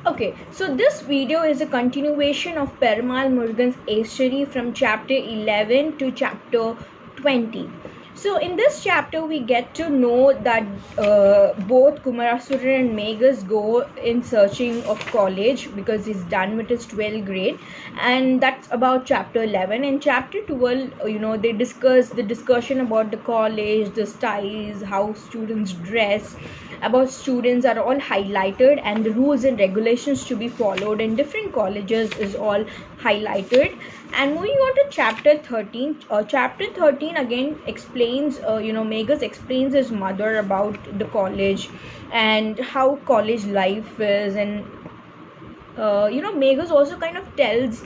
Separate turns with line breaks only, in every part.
Okay, so this video is a continuation of Perumal Murugan's ESTUARY from chapter 11 to chapter 20. So in this chapter we get to know that both Kumarasura and Megas go in searching of college because he's done with his 12th grade, and that's about chapter 11. In chapter 12, they discuss the discussion about the college, the styles, how students dress, about students are all highlighted, and the rules and regulations to be followed in different colleges is all highlighted. And moving on to chapter 13, chapter 13 again explains, Megas explains his mother about the college and how college life is, and Megas also kind of tells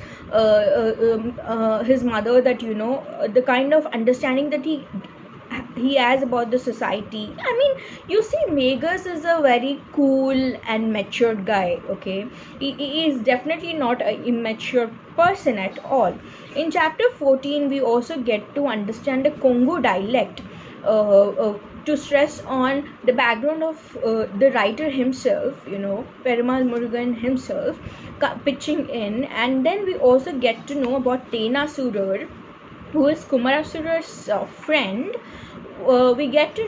his mother that the kind of understanding that he has about the society. I mean, you see, Megas is a very cool and matured guy. Okay, he is definitely not an immature person at all. In chapter 14 we also get to understand the Congo dialect, to stress on the background of the writer himself, Perumal Murugan himself pitching in. And then we also get to know about Tena Surur, who is Kumarasura's friend. We get to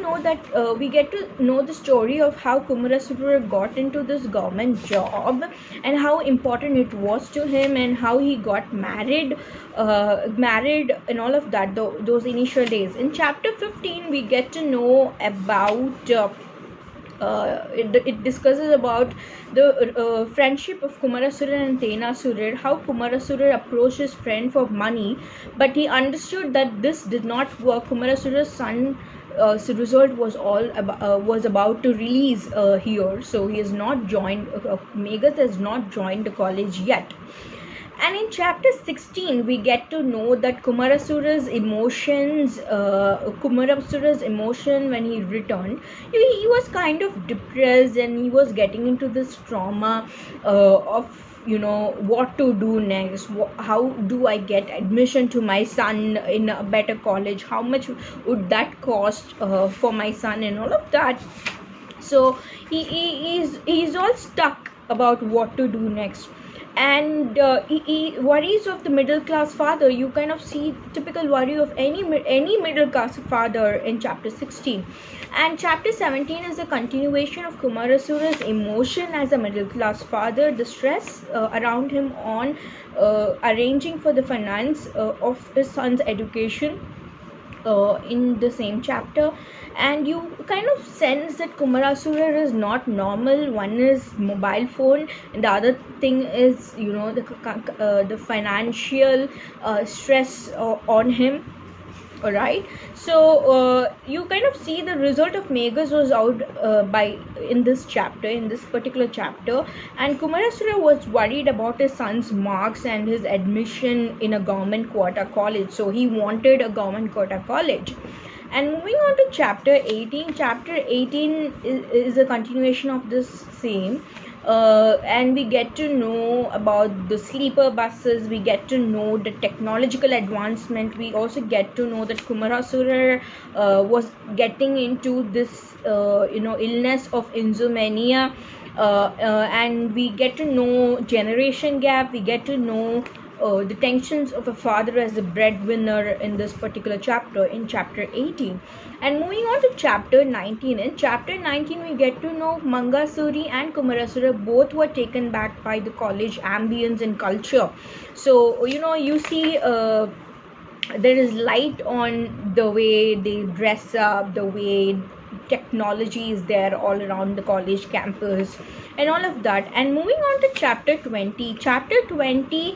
know the story of how Kumarasura got into this government job and how important it was to him, and how he got married and all of that, those initial days. In chapter 15 we get to know about it discusses about the friendship of Kumarasura and Tena Surur, how Kumarasura approached his friend for money, but he understood that this did not work. Kumarasura's son result was about to release here, so he has not joined. Megas has not joined the college yet. And in chapter 16 we get to know that Kumarasura's emotion when he returned, he was kind of depressed, and he was getting into this trauma of what to do next, how do I get admission to my son in a better college, how much would that cost for my son, and all of that. So he's all stuck about what to do next. And he worries of the middle class father. You kind of see typical worry of any middle class father in chapter 16. And chapter 17 is a continuation of Kumarasura's emotion as a middle class father, the stress around him on arranging for the finance of his son's education in the same chapter. And you kind of sense that Kumarasura is not normal. One is mobile phone, and the other thing is the financial stress on him. All right, so you kind of see the result of Megas was out in this particular chapter, and Kumarasura was worried about his son's marks and his admission in a government quota college, so he wanted a government quota college. And moving on to chapter 18, chapter 18 is a continuation of this same, and we get to know about the sleeper buses, we get to know the technological advancement, we also get to know that Kumarasura was getting into this illness of insomnia, and we get to know generation gap, we get to know the tensions of a father as a breadwinner in this particular chapter, in chapter 18. And moving on to chapter 19, in chapter 19 we get to know Mangasuri and Kumarasura both were taken back by the college ambience and culture. So you see there is light on the way they dress up, the way technology is there all around the college campus, and all of that. And moving on to chapter 20, chapter 20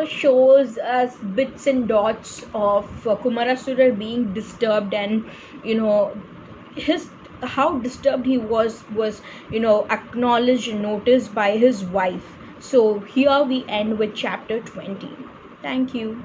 shows us bits and dots of Kumarasura being disturbed, and how disturbed he was acknowledged and noticed by his wife. So here we end with chapter 20. Thank you.